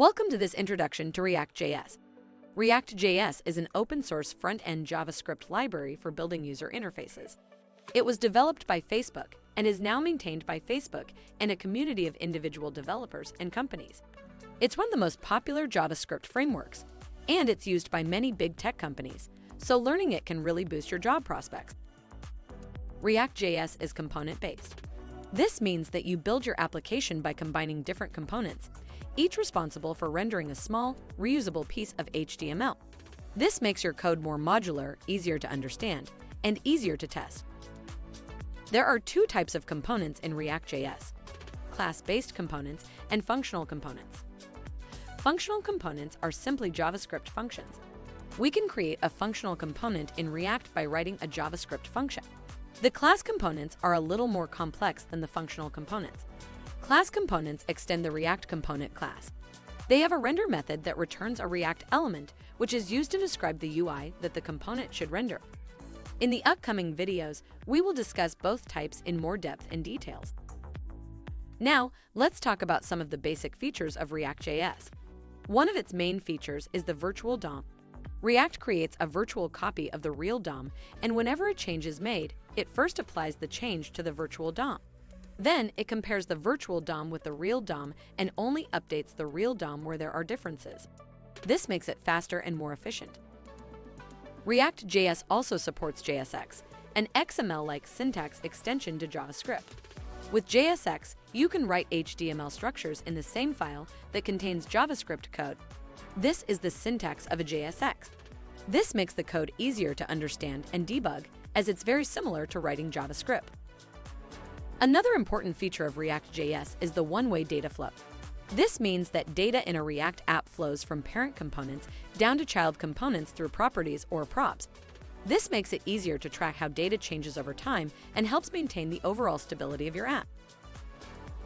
Welcome to this introduction to ReactJs. ReactJs is an open-source front-end JavaScript library for building user interfaces. It was developed by Facebook and is now maintained by Facebook and a community of individual developers and companies. It's one of the most popular JavaScript frameworks, and it's used by many big tech companies, so learning it can really boost your job prospects. ReactJs is component-based. This means that you build your application by combining different components, each responsible for rendering a small, reusable piece of HTML. This makes your code more modular, easier to understand, and easier to test. There are two types of components in ReactJs: class-based components and functional components. Functional components are simply JavaScript functions. We can create a functional component in React by writing a JavaScript function. The class components are a little more complex than the functional components. Class components extend the React component class. They have a render method that returns a React element, which is used to describe the UI that the component should render. In the upcoming videos, we will discuss both types in more depth and details. Now, let's talk about some of the basic features of ReactJs. One of its main features is the virtual DOM. React creates a virtual copy of the real DOM, and whenever a change is made, it first applies the change to the virtual DOM. Then, it compares the virtual DOM with the real DOM and only updates the real DOM where there are differences. This makes it faster and more efficient. ReactJs also supports JSX, an XML-like syntax extension to JavaScript. With JSX, you can write HTML structures in the same file that contains JavaScript code. This is the syntax of a JSX. This makes the code easier to understand and debug, as it's very similar to writing JavaScript. Another important feature of ReactJs is the one-way data flow. This means that data in a React app flows from parent components down to child components through properties or props. This makes it easier to track how data changes over time and helps maintain the overall stability of your app.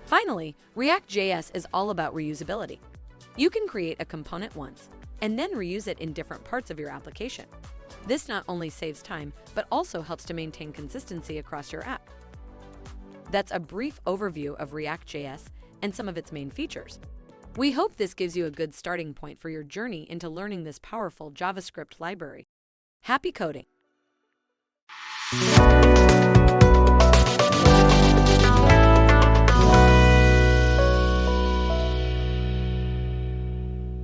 Finally, ReactJs is all about reusability. You can create a component once and then reuse it in different parts of your application. This not only saves time, but also helps to maintain consistency across your app. That's a brief overview of ReactJs and some of its main features. We hope this gives you a good starting point for your journey into learning this powerful JavaScript library. Happy coding!